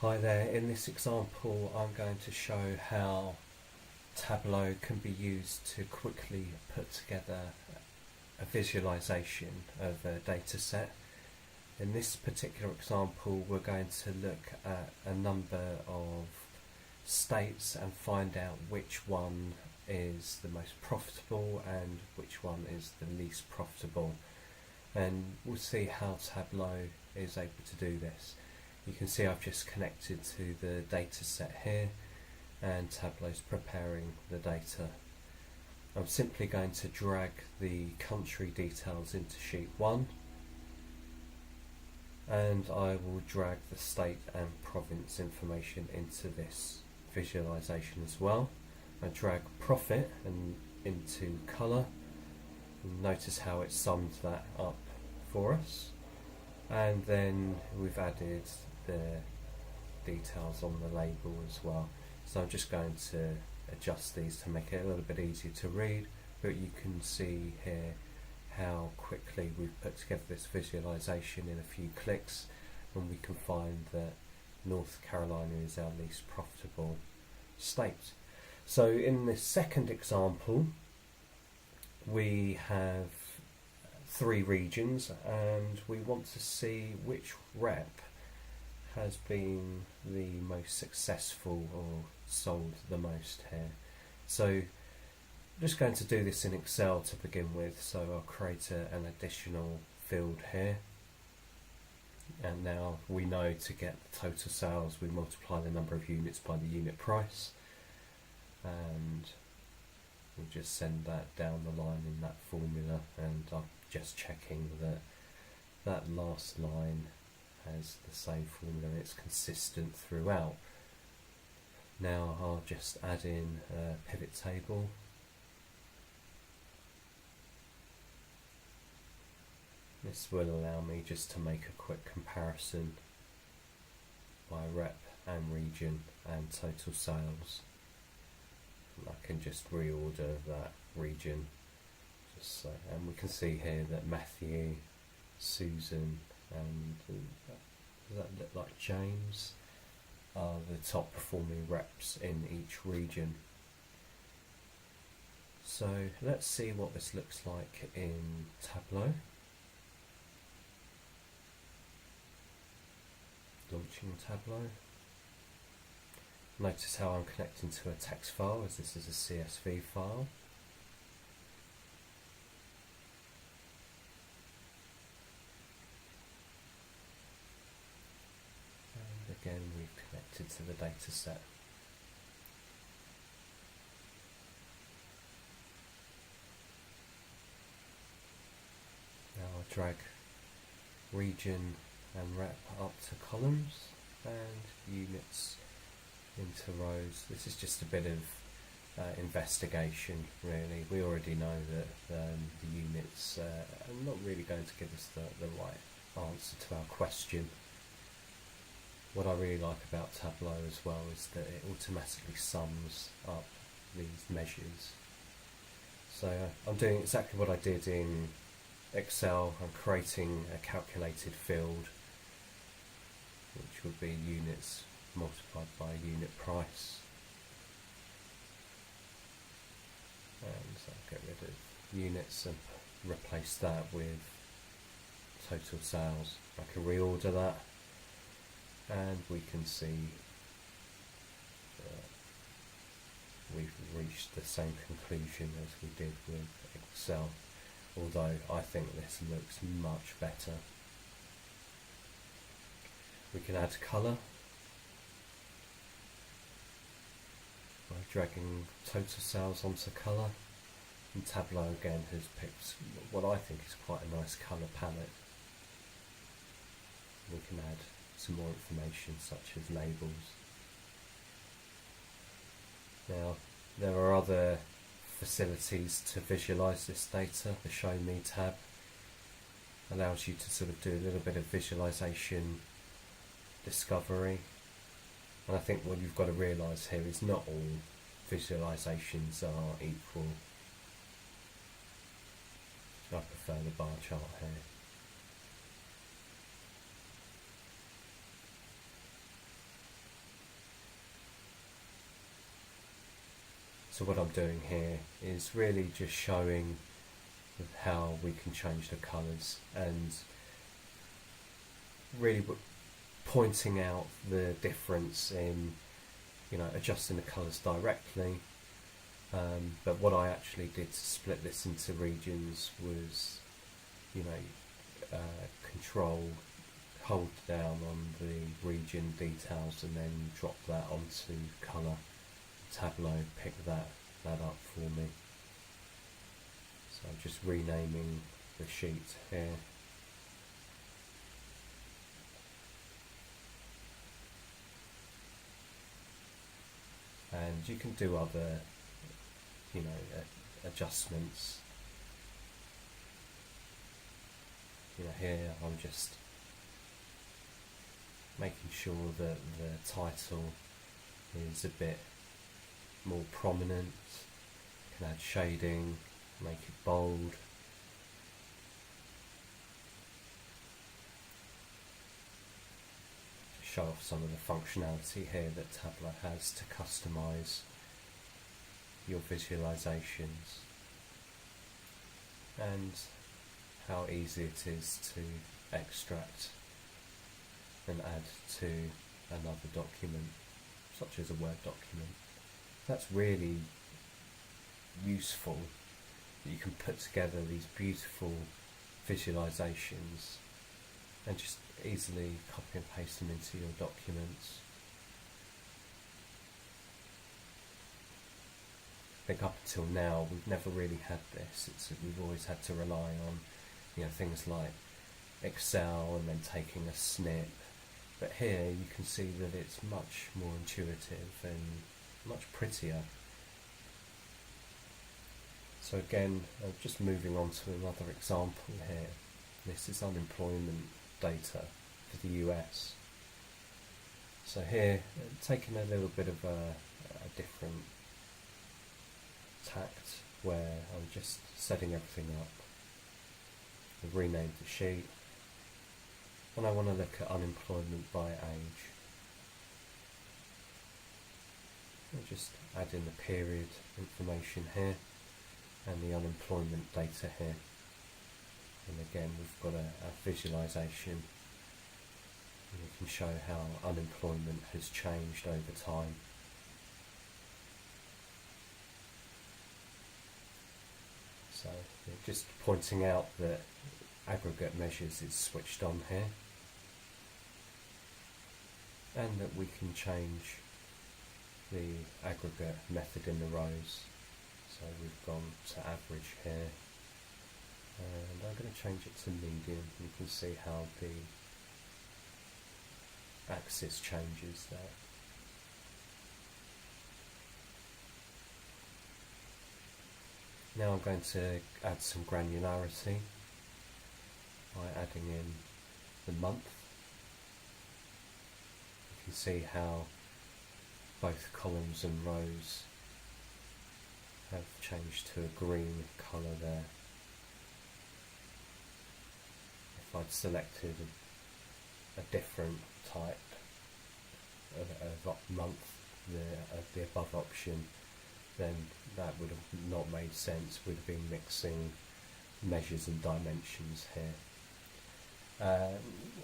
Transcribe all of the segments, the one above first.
Hi there, in this example I'm going to show how Tableau can be used to quickly put together a visualization of a data set. In this particular example we're going to look at a number of states and find out which one is the most profitable and which one is the least profitable, and we'll see how Tableau is able to do this. You can see I've just connected to the data set here and Tableau's preparing the data. I'm simply going to drag the country details into sheet 1 and I will drag the state and province information into this visualization as well. I drag profit and into colour, and notice how it summed that up for us, and then we've added the details on the label as well. So I'm just going to adjust these to make it a little bit easier to read, but you can see here how quickly we've put together this visualization in a few clicks, and we can find that North Carolina is our least profitable state. So in this second example we have 3 regions and we want to see which rep has been the most successful or sold the most here. So I'm just going to do this in Excel to begin with, so I'll create an additional field here, and now we know to get the total sales we multiply the number of units by the unit price, and we'll just send that down the line in that formula, and I'm just checking that that last line has the same formula and it's consistent throughout. Now I'll just add in a pivot table. This will allow me just to make a quick comparison by rep and region and total sales. I can just reorder that region, just so, and we can see here that Matthew, Susan and does that look like James are the top performing reps in each region. So let's see what this looks like in Tableau. Launching Tableau. Notice how I'm connecting to a text file, as this is a CSV file. And again we've connected to the data set. Now I'll drag region and rep up to columns and units into rows. This is just a bit of investigation really. We already know that the units are not really going to give us the right answer to our question. What I really like about Tableau as well is that it automatically sums up these measures. So I'm doing exactly what I did in Excel. I'm creating a calculated field which would be units multiplied by unit price, and so I'll get rid of units and replace that with total sales. I can reorder that and we can see we've reached the same conclusion as we did with Excel, although I think this looks much better. We can add colour by dragging total sales onto colour, and Tableau again has picked what I think is quite a nice colour palette. We can add some more information such as labels. Now there are other facilities to visualise this data. The Show Me tab allows you to sort of do a little bit of visualisation discovery, and I think what you've got to realise here is not all visualisations are equal. I prefer the bar chart here. So what I'm doing here is really just showing how we can change the colours and really pointing out the difference in, adjusting the colours directly. But what I actually did to split this into regions was, control, hold down on the region details and then drop that onto colour. Tableau pick that up for me. So I'm just renaming the sheet here. And you can do other, adjustments. Here I'm just making sure that the title is a bit more prominent. Can add shading, make it bold. Show off some of the functionality here that Tableau has to customize your visualizations and how easy it is to extract and add to another document, such as a Word document. That's really useful, that you can put together these beautiful visualizations and just easily copy and paste them into your documents. I think up until now we've never really had this. We've always had to rely on things like Excel and then taking a snip, but here you can see that it's much more intuitive and much prettier. So again, just moving on to another example here. This is unemployment data for the US. So here, taking a little bit of a different tact, where I'm just setting everything up. I've renamed the sheet, and I want to look at unemployment by age. I'll just add in the period information here and the unemployment data here. And again, we've got a visualization, and we can show how unemployment has changed over time. So just pointing out that aggregate measures is switched on here, and that we can change the aggregate method in the rows. So we've gone to average here, and I'm going to change it to median. You can see how the axis changes there. Now I'm going to add some granularity by adding in the month. You can see how both columns and rows have changed to a green colour there. If I'd selected a different type of month, the above option, then that would have not made sense. We'd have been mixing measures and dimensions here.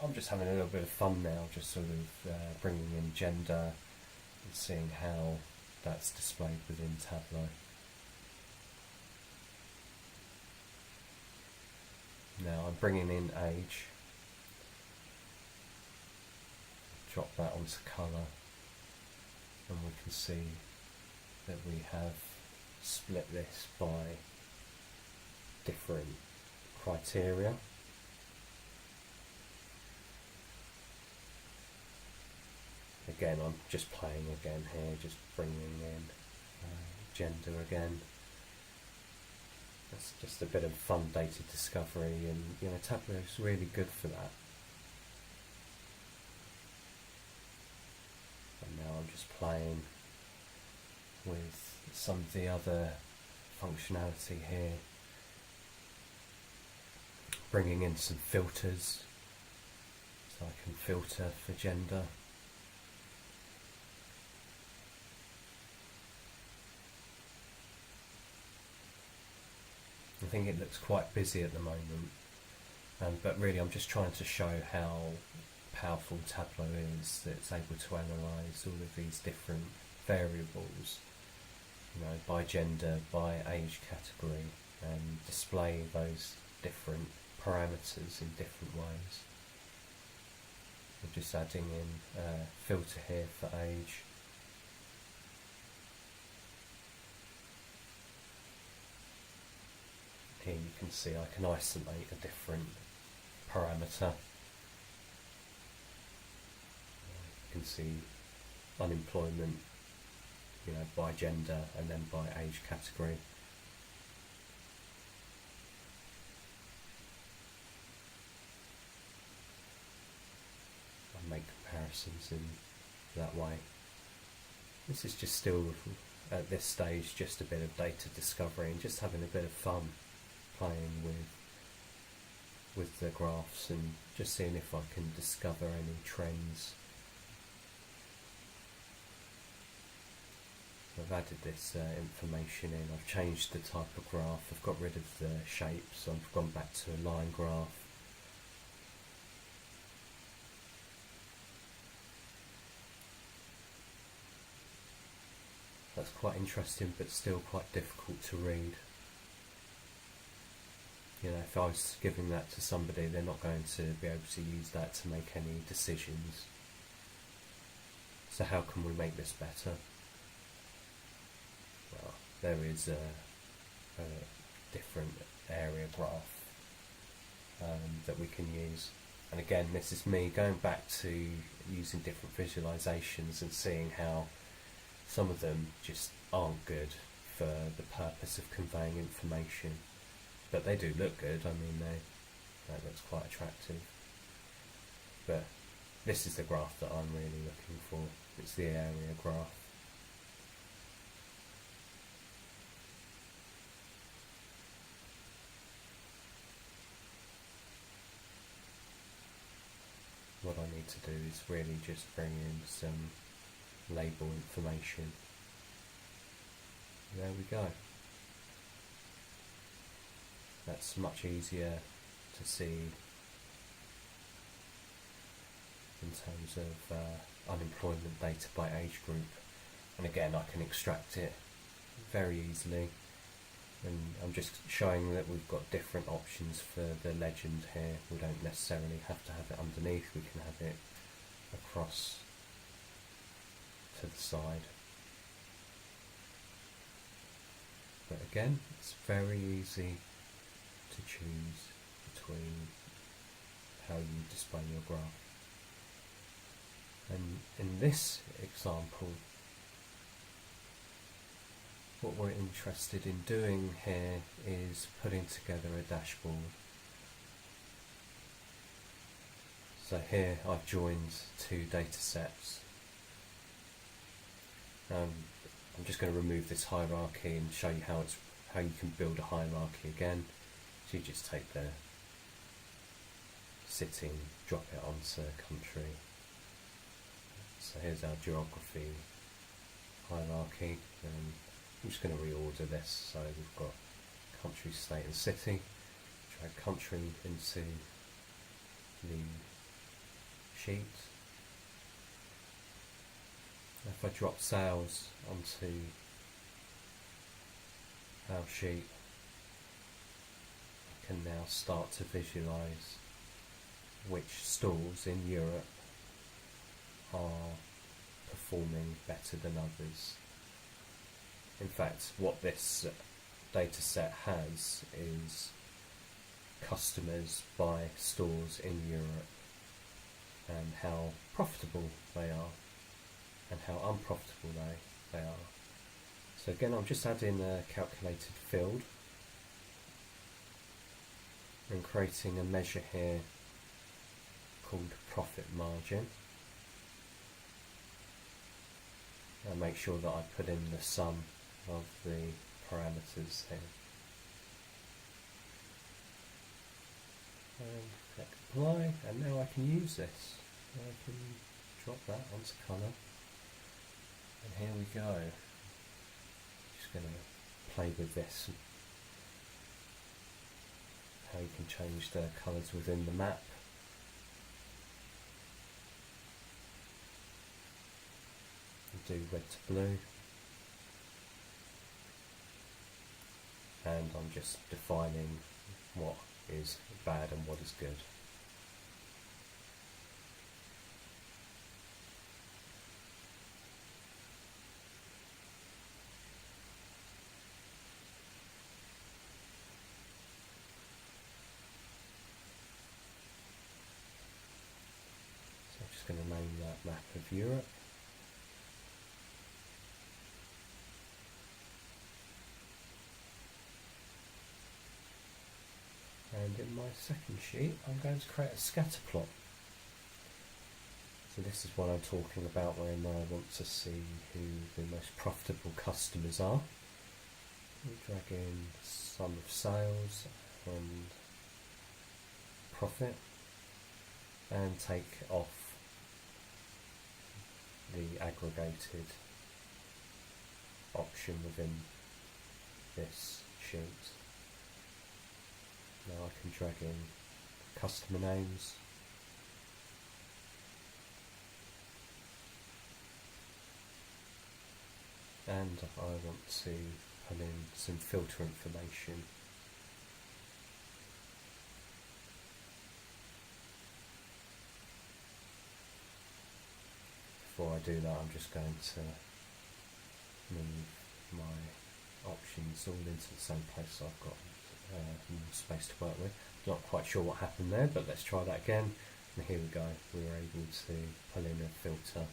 I'm just having a little bit of fun now, just sort of bringing in gender and seeing how that's displayed within Tableau. Now I'm bringing in age, drop that onto colour, and we can see that we have split this by different criteria. Again, I'm just playing again here, just bringing in gender again. That's just a bit of fun data discovery, and Tableau is really good for that. And now I'm just playing with some of the other functionality here, bringing in some filters, so I can filter for gender. think it looks quite busy at the moment, but really I'm just trying to show how powerful Tableau is, that it's able to analyse all of these different variables, by gender, by age category, and display those different parameters in different ways. We're just adding in a filter here for age. Here you can see I can isolate a different parameter. You can see unemployment, by gender and then by age category. And make comparisons in that way. This is just still, at this stage, just a bit of data discovery and just having a bit of fun playing with the graphs and just seeing if I can discover any trends. I've added this information in, I've changed the type of graph, I've got rid of the shapes, so I've gone back to a line graph. That's quite interesting but still quite difficult to read. If I was giving that to somebody, they're not going to be able to use that to make any decisions. So how can we make this better? Well, there is a different area graph that we can use. And again, this is me going back to using different visualizations and seeing how some of them just aren't good for the purpose of conveying information. But they do look good, that looks quite attractive. But this is the graph that I'm really looking for, it's the area graph. What I need to do is really just bring in some label information. There we go. That's much easier to see in terms of unemployment data by age group, and again I can extract it very easily, and I'm just showing that we've got different options for the legend here. We don't necessarily have to have it underneath, we can have it across to the side. But again, it's very easy to choose between how you display your graph. And in this example, what we're interested in doing here is putting together a dashboard. So here I've joined two data sets. I'm just going to remove this hierarchy and show you how you can build a hierarchy again. So you just take the city and drop it onto country. So here's our geography hierarchy, and I'm just going to reorder this. So we've got country, state and city. Drag country into the sheet. If I drop sales onto our sheet, I can now start to visualise which stores in Europe are performing better than others. In fact, what this data set has is customers by stores in Europe and how profitable they are and how unprofitable they are. So again, I'm just adding a calculated field and creating a measure here called profit margin. And make sure that I put in the sum of the parameters here. And click apply, and now I can use this. I can drop that onto colour. And here we go. Just going to play with this. how you can change the colours within the map. Do red to blue, and I'm just defining what is bad and what is good. So I'm just going to name that map of Europe. And in my second sheet, I'm going to create a scatter plot. So this is what I'm talking about when I want to see who the most profitable customers are. We'll drag in sum of sales and profit, and take off the aggregated option within this sheet. Now I can drag in customer names, and I want to put in some filter information. Before I do that, I'm just going to move my options all into the same place so I've got more space to work with. Not quite sure what happened there, but let's try that again. And here we go, we were able to pull in a filter.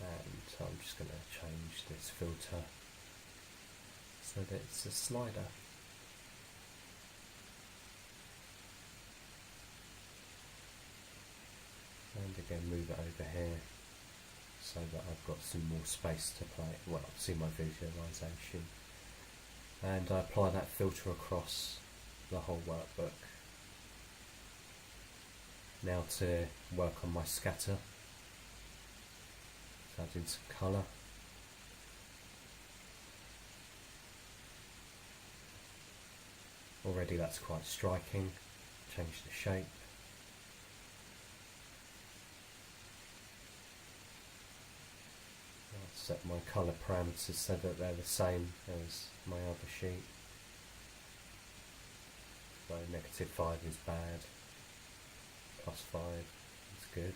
And I'm just going to change this filter so that it's a slider. And again, move it over here so that I've got some more space to play, well, see my visualization. And I apply that filter across the whole workbook. Now to work on my scatter. So add in some colour. Already that's quite striking. Change the shape. Set my colour parameters so that they're the same as my other sheet. So -5 is bad, +5 is good.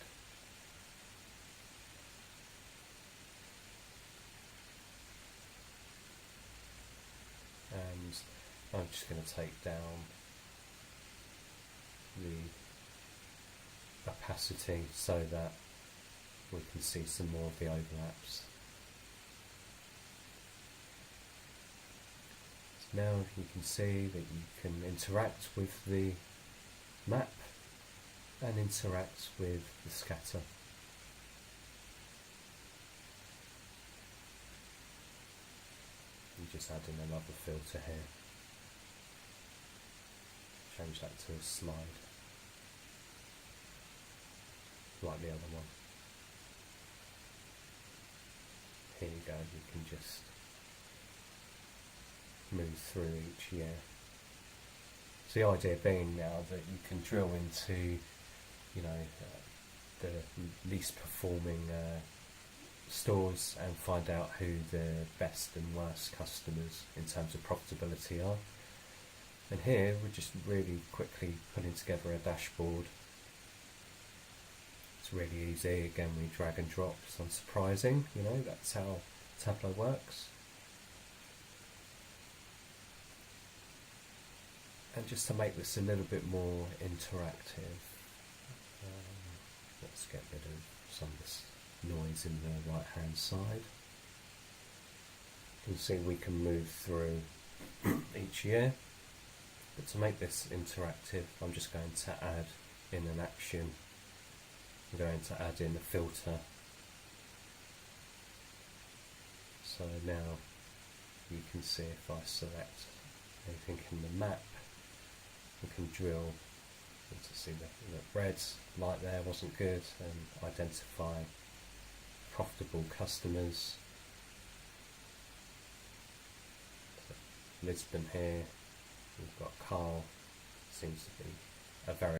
And I'm just going to take down the opacity so that we can see some more of the overlaps. Now you can see that you can interact with the map and interact with the scatter. You just add in another filter here. Change that to a slide, like the other one. Here you go, you can just move through each year. So the idea being now that you can drill into, the least performing stores and find out who the best and worst customers in terms of profitability are. And here we're just really quickly putting together a dashboard. It's really easy. Again, we drag and drop. It's unsurprising, that's how Tableau works. And just to make this a little bit more interactive, let's get rid of some of this noise in the right hand side. You can see we can move through each year, but to make this interactive, I'm just going to add in an action. I'm going to add in a filter. So now you can see if I select anything in the map, we can drill to see the red light there wasn't good, and identify profitable customers. Lisbon here. We've got Carl, seems to be a very